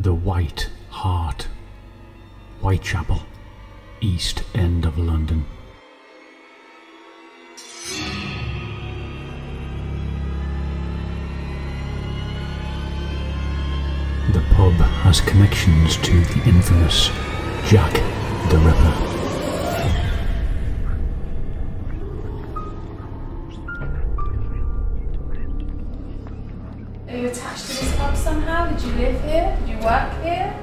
The White Hart, Whitechapel, East End of London. The pub has connections to the infamous Jack the Ripper. Are you attached to this pub somehow? Did you live here? Did you work here?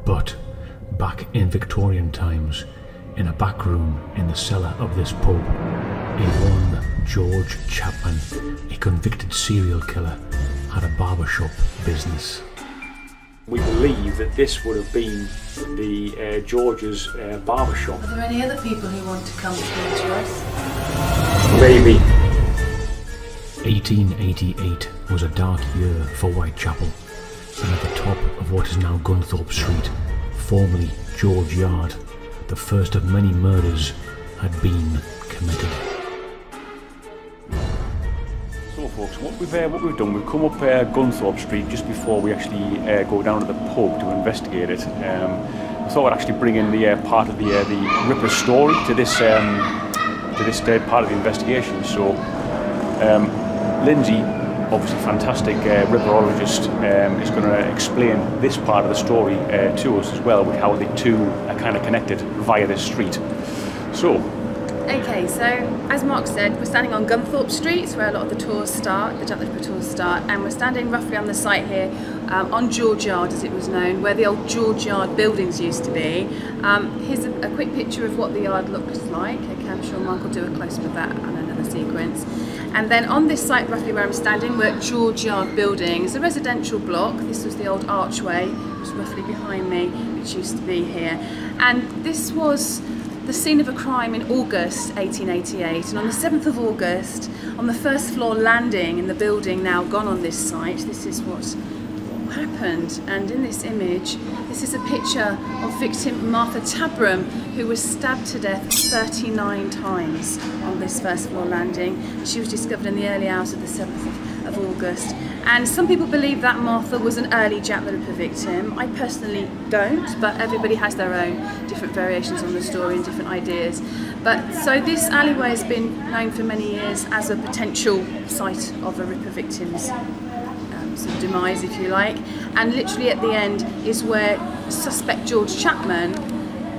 But back in Victorian times, in a back room in the cellar of this pub, a one George Chapman, a convicted serial killer, had a barbershop business. We believe that this would have been the George's barbershop. Are there any other people who want to come through to us? Maybe. 1888 was a dark year for Whitechapel, and at the top of what is now Gunthorpe Street, formerly George Yard, the first of many murders had been committed. So folks, what we've done, we've come up Gunthorpe Street just before we actually go down to the pub to investigate it. I thought I'd actually bring in the part of the Ripper story to this part of the investigation. So Lindsay, obviously fantastic Ripperologist, is going to explain this part of the story to us as well, with how the two are kind of connected via this street. So. Okay, so as Mark said, we're standing on Gunthorpe Street, where a lot of the tours start, the Jack the Ripper tours start, and we're standing roughly on the site here, on George Yard as it was known, where the old George Yard buildings used to be. Here's a quick picture of what the yard looks like. Okay, I'm sure Mark will do a close-up of that on another sequence. And then on this site, roughly where I'm standing, we're at George Yard building. It's a residential block. This was the old archway, which was roughly behind me, which used to be here. And this was the scene of a crime in August 1888, and on the 7th of August, on the first floor landing in the building now gone on this site, this is what happened. And in this image, this is a picture of victim Martha Tabram, who was stabbed to death 39 times on this first floor landing. She was discovered in the early hours of the 7th of August. And some people believe that Martha was an early Jack the Ripper victim. I personally don't, but everybody has their own different variations on the story and different ideas. But so this alleyway has been known for many years as a potential site of a Ripper victim's sort of demise, if you like. And literally at the end is where suspect George Chapman,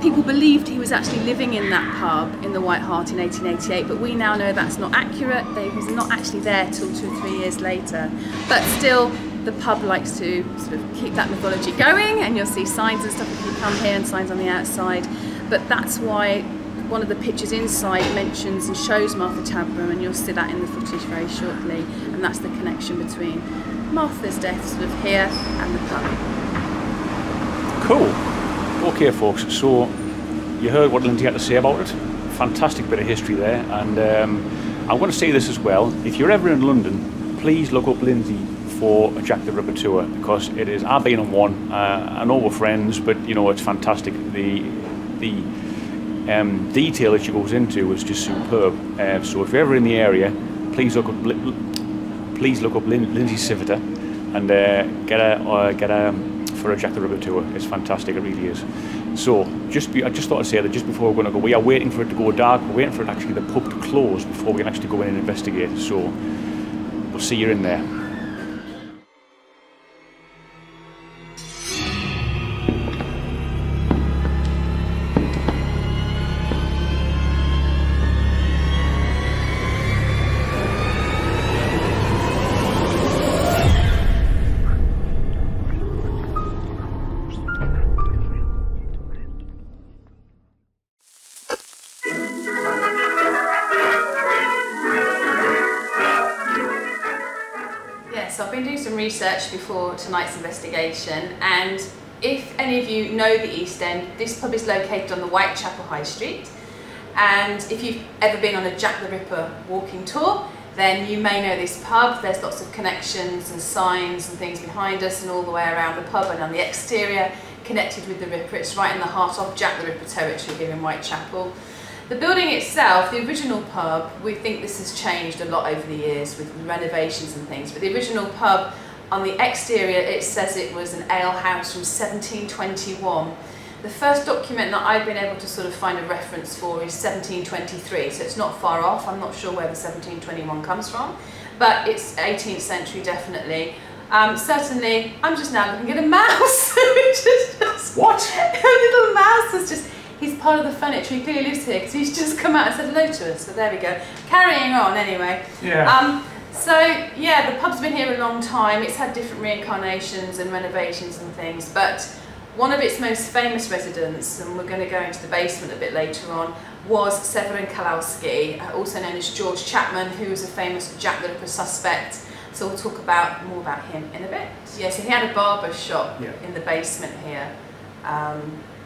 people believed he was actually living in that pub in the White Hart in 1888, but we now know that's not accurate. He was not actually there till 2 or 3 years later. But still, the pub likes to sort of keep that mythology going, and you'll see signs and stuff if you come here and signs on the outside. But that's why one of the pictures inside mentions and shows Martha Tabram, and you'll see that in the footage very shortly. And that's the connection between Martha's death sort of here and the pub. Cool. Okay folks, so you heard what Lindsay had to say about it. Fantastic bit of history there, and I'm going to say this as well. If you're ever in London, please look up Lindsay for a Jack the Ripper tour, because it is, I've been on one, I know we're friends, but you know, it's fantastic. The detail that she goes into is just superb. So if you're ever in the area, please look up Lindsay Civita and get a for a Jack the Ripper tour. It's fantastic, it really is. So I just thought I'd say that just before we're going to go, we are waiting for it to go dark. We're waiting for it actually the pub to close before we can actually go in and investigate. So we'll see you in there. So I've been doing some research before tonight's investigation, and if any of you know the East End, this pub is located on the Whitechapel High Street, and if you've ever been on a Jack the Ripper walking tour, then you may know this pub. There's lots of connections and signs and things behind us and all the way around the pub, and on the exterior connected with the Ripper. It's right in the heart of Jack the Ripper territory here in Whitechapel. The building itself, the original pub, we think this has changed a lot over the years with renovations and things, but the original pub, on the exterior it says it was an ale house from 1721. The first document that I've been able to sort of find a reference for is 1723, so it's not far off. I'm not sure where the 1721 comes from, but it's 18th century definitely. Certainly, I'm just now looking at a mouse. What? A little mouse is just, he's part of the furniture, he clearly lives here because he's just come out and said hello to us, so there we go. Carrying on anyway. Yeah. So yeah, the pub's been here a long time. It's had different reincarnations and renovations and things, but one of its most famous residents, and we're going to go into the basement a bit later on, was Severin Kalowski, also known as George Chapman, who was a famous Jack the Ripper suspect. So we'll talk more about him in a bit. Yeah, so he had a barber shop in the basement here.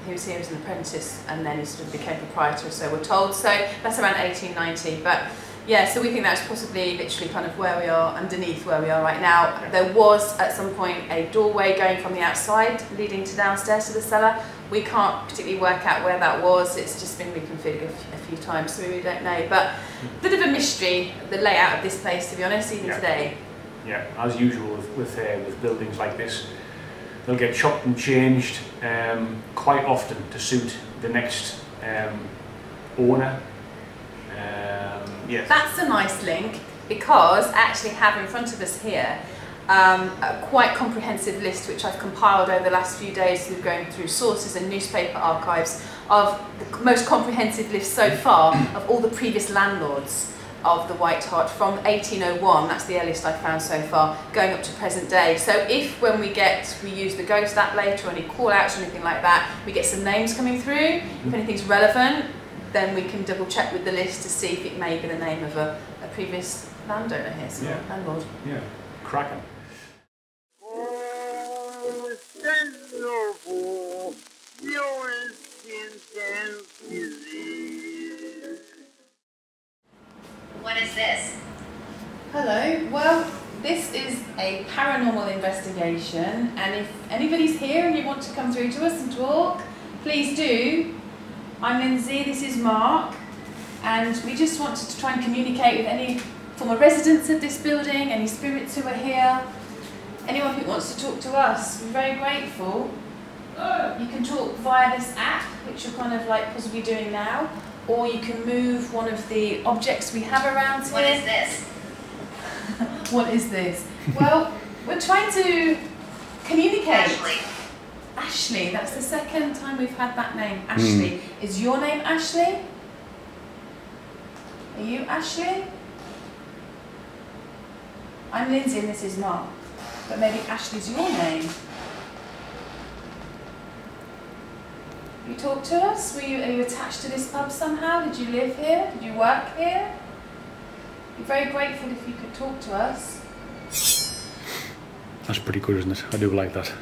He was here as an apprentice and then he sort of became proprietor, so we're told. So that's around 1890. But yeah, so we think that's possibly literally kind of where we are, underneath where we are right now. There was at some point a doorway going from the outside leading to downstairs to the cellar. We can't particularly work out where that was. It's just been reconfigured a few times, so we really don't know. But a bit of a mystery, the layout of this place, to be honest, even today. Yeah, as usual with buildings like this, they'll get chopped and changed quite often to suit the next owner. Yes. That's a nice link, because I actually have in front of us here a quite comprehensive list which I've compiled over the last few days through going through sources and newspaper archives of the most comprehensive list so far of all the previous landlords of the White Hart from 1801, that's the earliest I've found so far, going up to present day. So if when we use the Ghost app later, or any call outs or anything like that, we get some names coming through, if anything's relevant, then we can double check with the list to see if it may be the name of a previous landowner here, so landlord. Yeah, cracking. What is this? Hello, well, this is a paranormal investigation, and if anybody's here and you want to come through to us and talk, please do. I'm Lindsay, this is Mark, and we just wanted to try and communicate with any former residents of this building, any spirits who are here, anyone who wants to talk to us. We're very grateful. You can talk via this app, which you're kind of like possibly doing now, or you can move one of the objects we have around here. What is this? What is this? Well, we're trying to communicate. Ashley. Ashley, that's the second time we've had that name, Ashley. Is your name Ashley? Are you Ashley? I'm Lindsay and this is Mark, but maybe Ashley's your name. You talk to us? Are you attached to this pub somehow? Did you live here? Did you work here? We're very grateful if you could talk to us. That's pretty good, isn't it? I do like that.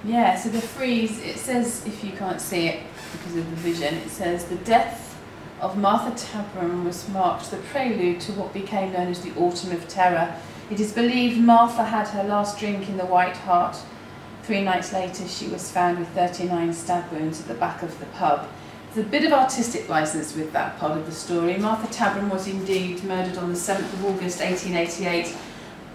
Yeah, so the frieze, it says, if you can't see it because of the vision, it says, the death of Martha Tabram was marked the prelude to what became known as the Autumn of Terror. It is believed Martha had her last drink in the White Hart. 3 nights later, she was found with 39 stab wounds at the back of the pub. There's a bit of artistic license with that part of the story. Martha Tabram was indeed murdered on the 7th of August 1888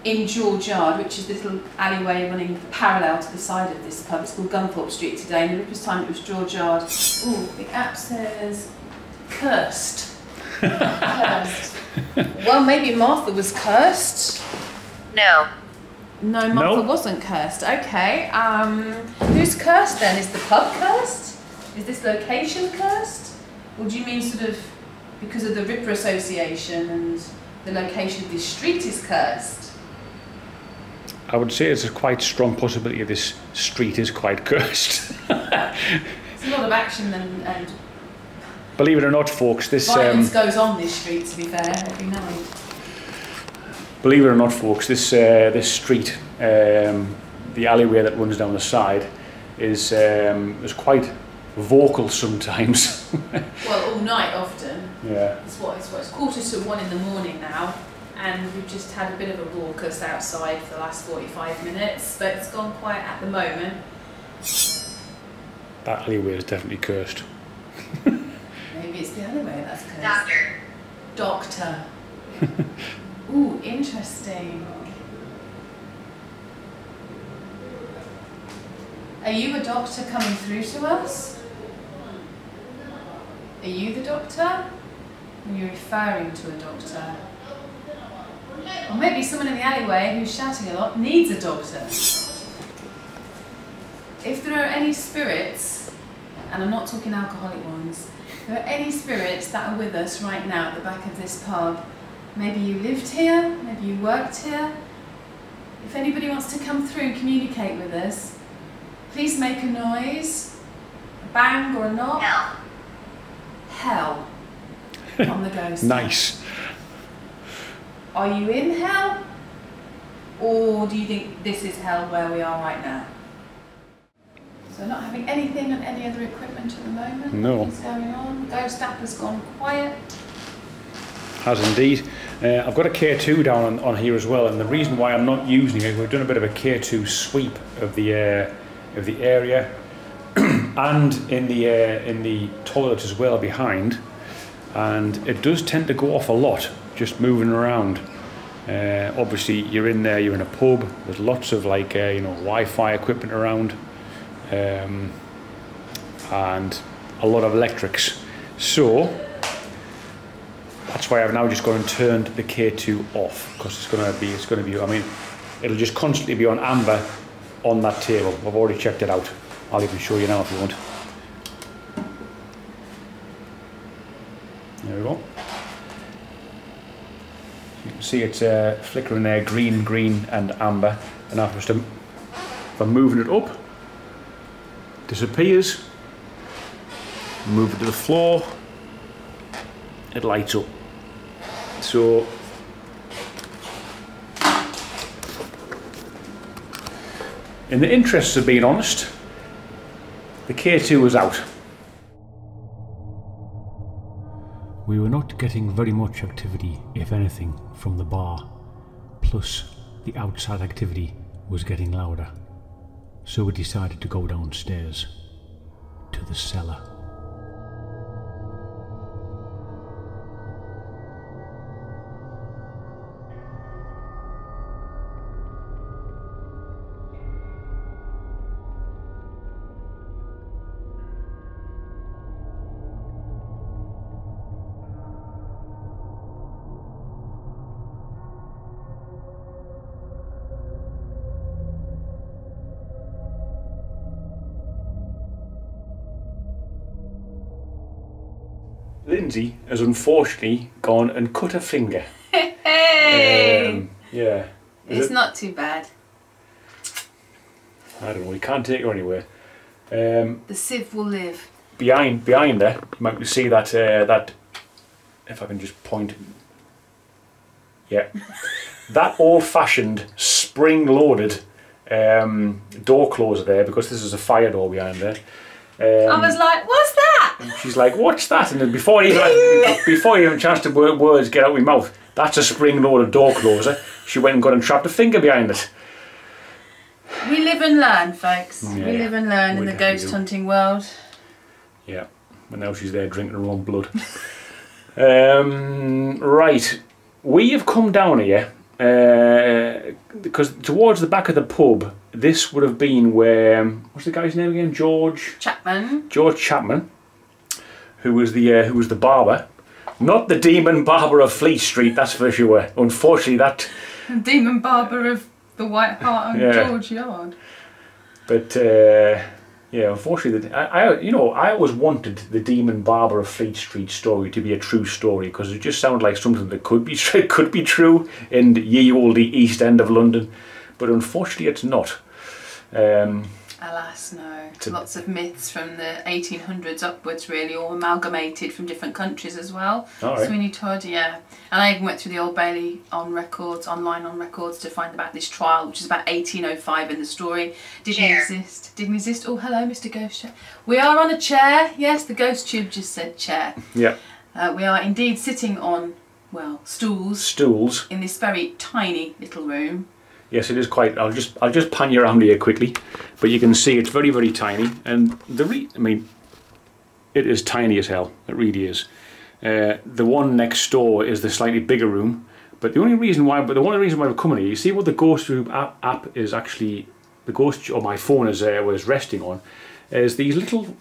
in George Yard, which is this little alleyway running parallel to the side of this pub. It's called Gunthorpe Street today. In the Ripper's time, it was George Yard. Ooh, the app says cursed. Cursed. Well, maybe Martha was cursed. No. No, Martha wasn't cursed. Okay. Who's cursed then? Is the pub cursed? Is this location cursed? Or do you mean sort of because of the Ripper Association and the location of this street is cursed? I would say it's a quite strong possibility this street is quite cursed. It's a lot of action and believe it or not, folks, this violence goes on this street, to be fair, every night. Believe it or not, folks, this street, the alleyway that runs down the side, is quite vocal sometimes. Well, all night often. Yeah. It's 1:45 in the morning now, and we've just had a bit of a raucous outside for the last 45 minutes, but it's gone quiet at the moment. That alleyway is definitely cursed. Maybe it's the alleyway that's cursed. Doctor. Ooh, interesting. Are you a doctor coming through to us? Are you the doctor? Are you referring to a doctor? Or maybe someone in the alleyway who's shouting a lot needs a doctor. If there are any spirits, and I'm not talking alcoholic ones, if there are any spirits that are with us right now at the back of this pub, maybe you lived here, maybe you worked here. If anybody wants to come through and communicate with us, please make a noise, a bang or a knock. Hell. On the ghost. Nice. Are you in hell? Or do you think this is hell where we are right now? So not having anything on any other equipment at the moment. No. What's going on? Ghost app has gone quiet. Has indeed. I've got a K2 down on here as well, and the reason why I'm not using it, we've done a bit of a K2 sweep of the area and in the toilet as well behind, and it does tend to go off a lot just moving around. Obviously you're in there, you're in a pub, there's lots of like Wi-Fi equipment around, and a lot of electrics, so that's why I've now just gone and turned the K2 off, because it's going to be I mean, it'll just constantly be on amber on that table. I've already checked it out. I'll even show you now if you want. There we go. You can see it's flickering there, green and amber, and after if I'm moving it up, disappears. Move it to the floor, it lights up. So in the interests of being honest, the K2 was out. We were not getting very much activity, if anything, from the bar, plus the outside activity was getting louder, so we decided to go downstairs to the cellar. Lindsay has unfortunately gone and cut her finger. Hey! Yeah. It's not too bad. I don't know, we can't take her anywhere. The sieve will live. Behind her, you might see that, if I can just point. Yeah. That old-fashioned, spring-loaded door closer there, because this is a fire door behind there. I was like, what's that? And she's like, what's that? And then before you even a chance to words get out of my mouth, that's a spring-loaded door closer. She went and got and trapped a finger behind it. We live and learn, folks. Yeah, we live and learn in the ghost hunting world. Yeah, and now she's there drinking her own blood. Right, we have come down here because towards the back of the pub, this would have been where, what's the guy's name again? George Chapman, who was the barber, not the demon barber of Fleet Street, that's for sure. Unfortunately, that demon barber of the White Hart and George Yard. But yeah, unfortunately, I always wanted the demon barber of Fleet Street story to be a true story, because it just sounded like something that could be true in ye olde East End of London, but unfortunately, it's not. Alas, no. Lots of myths from the 1800s upwards, really, all amalgamated from different countries as well. Right. Sweeney Todd, yeah. And I even went through the Old Bailey online on records, to find about this trial, which is about 1805 in the story. Didn't exist. Oh, hello, Mr. Ghost Chair. We are on a chair. Yes, the ghost tube just said chair. Yeah. We are indeed sitting on well, stools. Stools. In this very tiny little room. Yes, it is quite. I'll just pan you around here quickly, but you can see it's very, very tiny, and I mean, it is tiny as hell. It really is. The one next door is the slightly bigger room, but the only reason why we're coming here, you see what the ghost room app is actually, the ghost, or my phone is was resting on, is these little.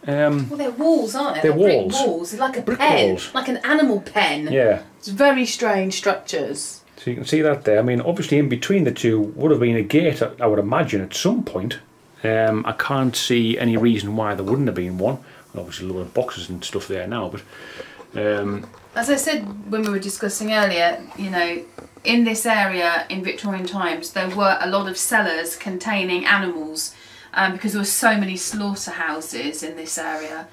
Well, they're walls, aren't they? They're walls. Brick walls. It's like a Brick pen, walls. like an animal pen. Yeah. It's very strange structures. So you can see that there. I mean, obviously in between the two would have been a gate, I would imagine, at some point. I can't see any reason why there wouldn't have been one. Well, obviously a lot of boxes and stuff there now, but... As I said when we were discussing earlier, you know, in this area in Victorian times there were a lot of cellars containing animals because there were so many slaughterhouses in this area.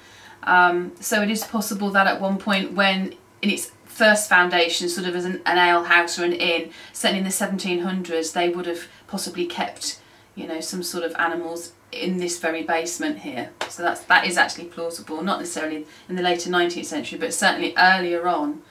So it is possible that at one point, when in its first foundation, sort of as an ale house or an inn, certainly in the 1700s, they would have possibly kept, you know, some sort of animals in this very basement here. So that is actually plausible, not necessarily in the later 19th century, but certainly earlier on.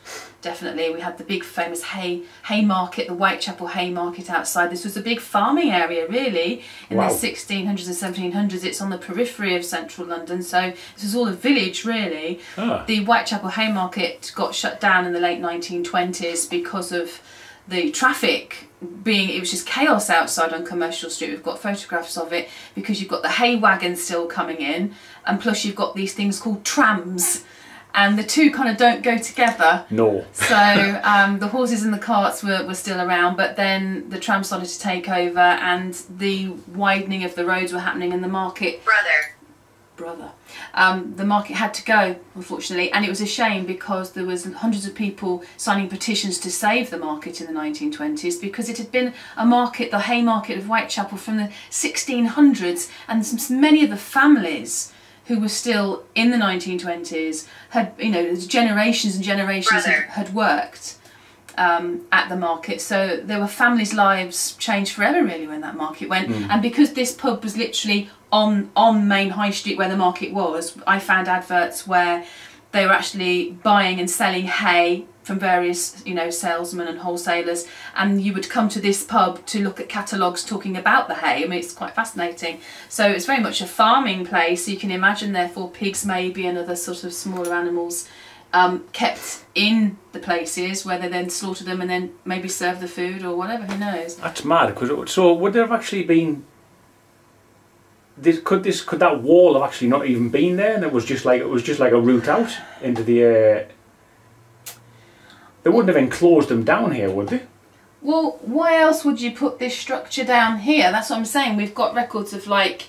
Definitely, we had the big famous hay market, the Whitechapel hay market outside. This was a big farming area, really, in Wow. the 1600s and 1700s. It's on the periphery of central London, so this was all a village, really. Ah. The Whitechapel hay market got shut down in the late 1920s because of the traffic being, it was just chaos outside on Commercial Street. We've got photographs of it, because you've got the hay wagons still coming in, and plus you've got these things called trams, and the two kind of don't go together. No. So the horses and the carts were still around, but then the trams started to take over, and the widening of the roads were happening, and the market... the market had to go, unfortunately, and it was a shame, because there was hundreds of people signing petitions to save the market in the 1920s, because it had been a market, the hay market of Whitechapel, from the 1600s, and many of the families who were still in the 1920s had, you know, generations and generations had worked at the market. So there were families' lives changed forever, really, when that market went. And because this pub was literally on Main High Street where the market was, I found adverts where they were actually buying and selling hay from various, you know, salesmen and wholesalers, and you would come to this pub to look at catalogues talking about the hay. I mean, it's quite fascinating. So it's very much a farming place, so you can imagine, therefore, pigs maybe and other sort of smaller animals kept in the places where they then slaughter them and then maybe serve the food or whatever, who knows. That's mad. So would there have actually been... Could that wall have actually not even been there, and it was just like a route out into the... They wouldn't have enclosed them down here, would they? Well, why else would you put this structure down here? That's what I'm saying. We've got records of, like,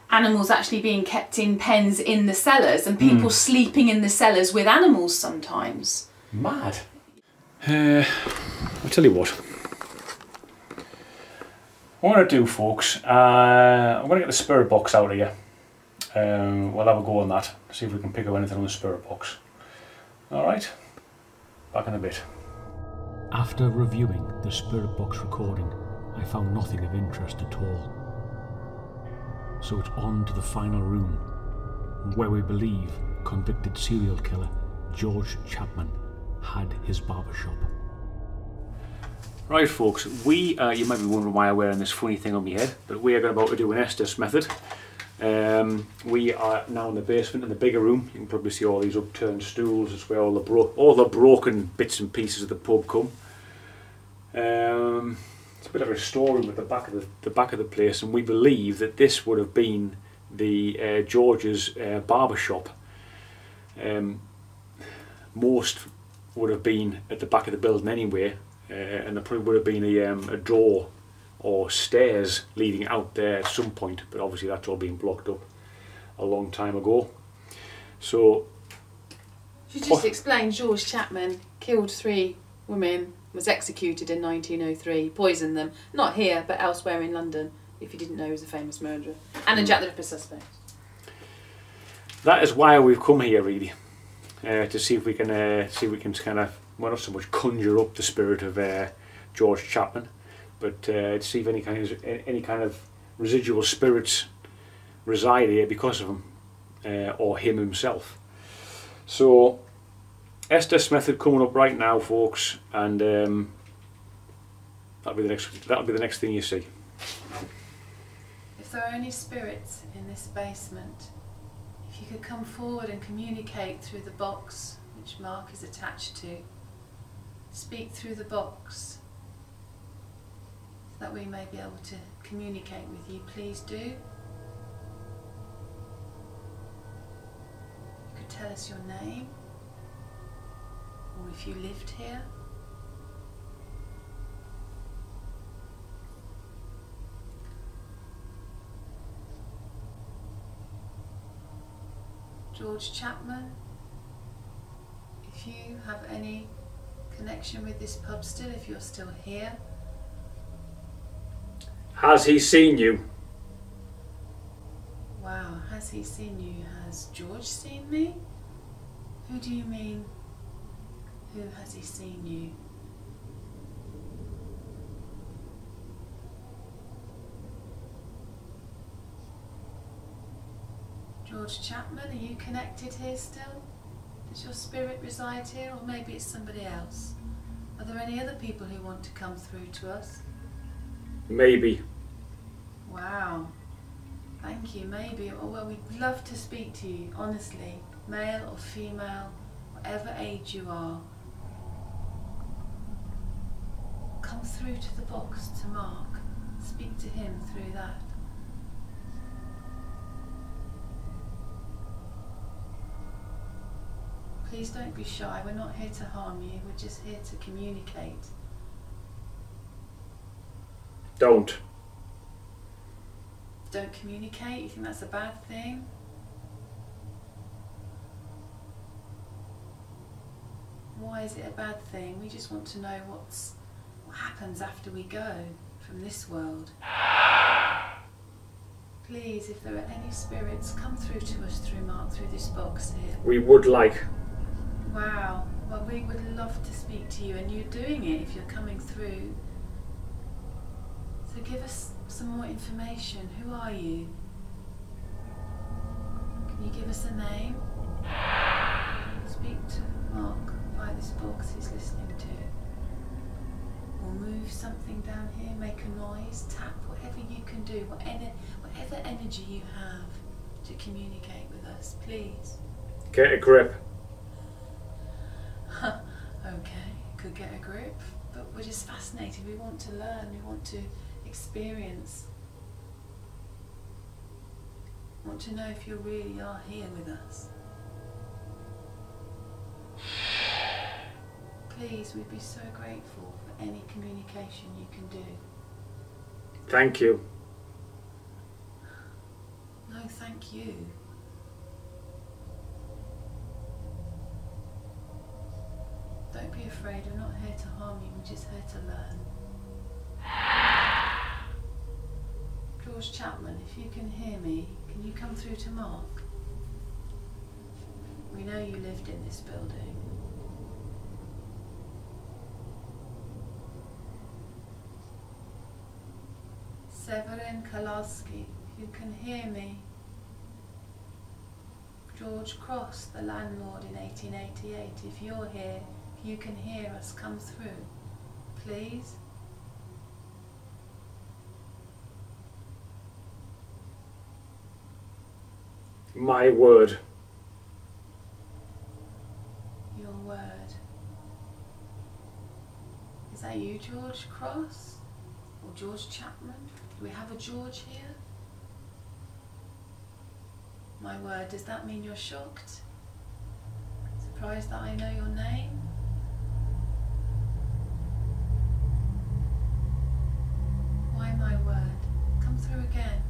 animals actually being kept in pens in the cellars, and people sleeping in the cellars with animals sometimes. Mad. I'll tell you what. What I'm going to do, folks, I'm going to get the spirit box out of here. We'll have a go on that, see if we can pick up anything on the spirit box. Alright, back in a bit. After reviewing the spirit box recording, I found nothing of interest at all. So it's on to the final room, where we believe convicted serial killer George Chapman had his barber shop. Right, folks, you might be wondering why I'm wearing this funny thing on my head, but we are about to do an ESTES method. We are now in the basement, in the bigger room. You can probably see all these upturned stools. That's where all the broken bits and pieces of the pub come. It's a bit of a storeroom at the back of the place, and we believe that this would have been the George's barber shop. Most would have been at the back of the building anyway, and there probably would have been a door or stairs leading out there at some point, but obviously that's all been blocked up a long time ago. So You just explain, George Chapman killed 3 women, was executed in 1903, poisoned them, not here but elsewhere in London, if you didn't know he was a famous murderer, and a Jack the Ripper suspect. That is why we've come here, really, to see if we can kind of, well, not so much conjure up the spirit of George Chapman, but to see if any kind of residual spirits reside here because of him, or him himself. So ESTES method coming up right now, folks, and that'll be the next thing you see. If there are any spirits in this basement, if you could come forward and communicate through the box which Mark is attached to, speak through the box so that we may be able to communicate with you, please do. You could tell us your name, or if you lived here. George Chapman, if you have any connection with this pub still, if you're still here. Has he seen you? Wow, has he seen you? Has George seen me? Who do you mean? Who has he seen you? George Chapman, are you connected here still? Does your spirit reside here, or maybe it's somebody else? Are there any other people who want to come through to us? Maybe. Wow. Thank you, maybe. Oh, well, we'd love to speak to you, honestly. Male or female, whatever age you are. Come through to the box to Mark. Speak to him through that. Please don't be shy. We're not here to harm you. We're just here to communicate. Don't. Don't communicate? You think that's a bad thing? Why is it a bad thing? We just want to know what happens after we go from this world. Please, if there are any spirits, come through to us through Mark, through this box here. We would like. Wow. Well, we would love to speak to you, and you're doing it if you're coming through. So give us some more information. Who are you? Can you give us a name? Speak to Mark by this box he's listening to. Or move something down here, make a noise, tap, whatever you can do, whatever energy you have to communicate with us, please. Get a grip. Okay, could get a grip, but we're just fascinated. We want to learn, we want to experience. We want to know if you really are here with us. Please, we'd be so grateful for any communication you can do. Thank you. No, thank you. Don't be afraid, we're not here to harm you, we're just here to learn. George Chapman, if you can hear me, can you come through to Mark? We know you lived in this building. Severin Kowalski, if you can hear me. George Cross, the landlord in 1888, if you're here, if you can hear us, come through, please. My word. Your word. Is that you, George Cross? Or George Chapman? Do we have a George here? My word, does that mean you're shocked? Surprised that I know your name? Why my word? Come through again.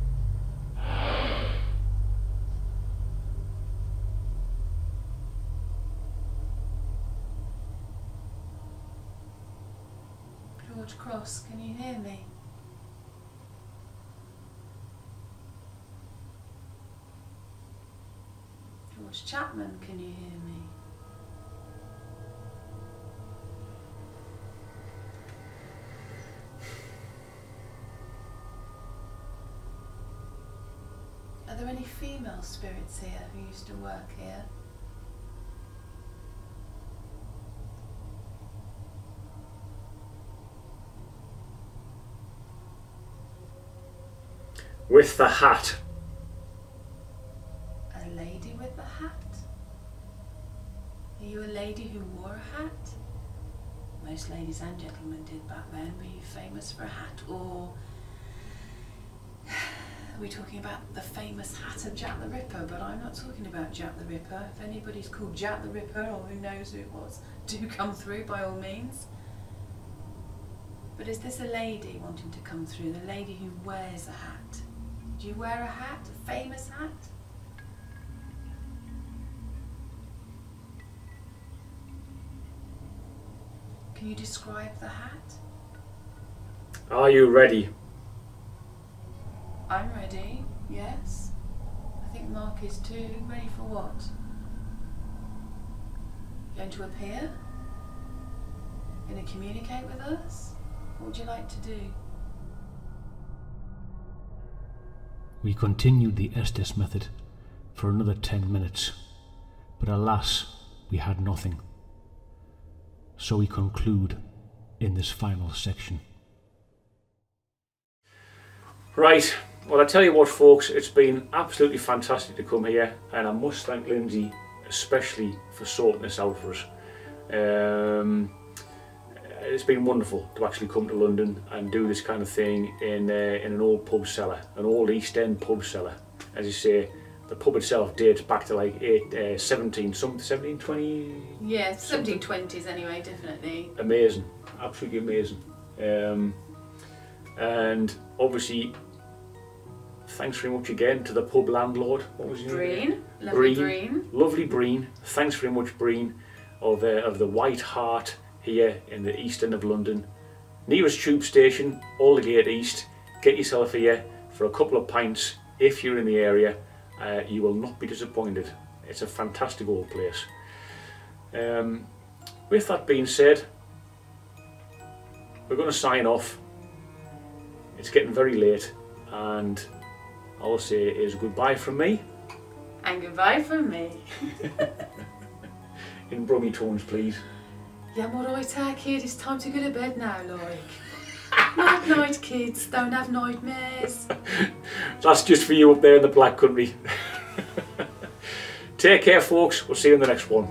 George Cross, can you hear me? George Chapman, can you hear me? Are there any female spirits here who used to work here? with the hat. A lady with a hat? Are you a lady who wore a hat? Most ladies and gentlemen did back then. Were you famous for a hat, or are we talking about the famous hat of Jack the Ripper? But I'm not talking about Jack the Ripper. If anybody's called Jack the Ripper, or who knows who it was, do come through by all means. But is this a lady wanting to come through? The lady who wears a hat? Do you wear a hat? A famous hat? Can you describe the hat? Are you ready? I'm ready, yes. I think Mark is too. Ready for what? Going to appear? Going to communicate with us? What would you like to do? We continued the ESTES method for another 10 minutes, but alas, we had nothing. So we conclude in this final section. Right, well, I tell you what, folks, it's been absolutely fantastic to come here, and I must thank Lindsay especially for sorting this out for us. It's been wonderful to actually come to London and do this kind of thing in an old pub cellar, an old East End pub cellar. As you say, the pub itself dates back to like 1720. Yeah, 1720s anyway, definitely. Amazing, absolutely amazing. And obviously, thanks very much again to the pub landlord. What was his name? Breen, lovely Breen. Lovely Breen. Thanks very much, Breen, of the White Hart here in the East End of London. Nearest tube station, Aldergate East. Get yourself here for a couple of pints if you're in the area. You will not be disappointed. It's a fantastic old place. With that being said, we're going to sign off. It's getting very late, and all I'll say is goodbye from me. And goodbye from me. In Brummy tones, please. Yeah, I'm alright, kid. It's time to go to bed now, like. Night, night, kids. Don't have nightmares. That's just for you up there in the Black Country. Take care, folks. We'll see you in the next one.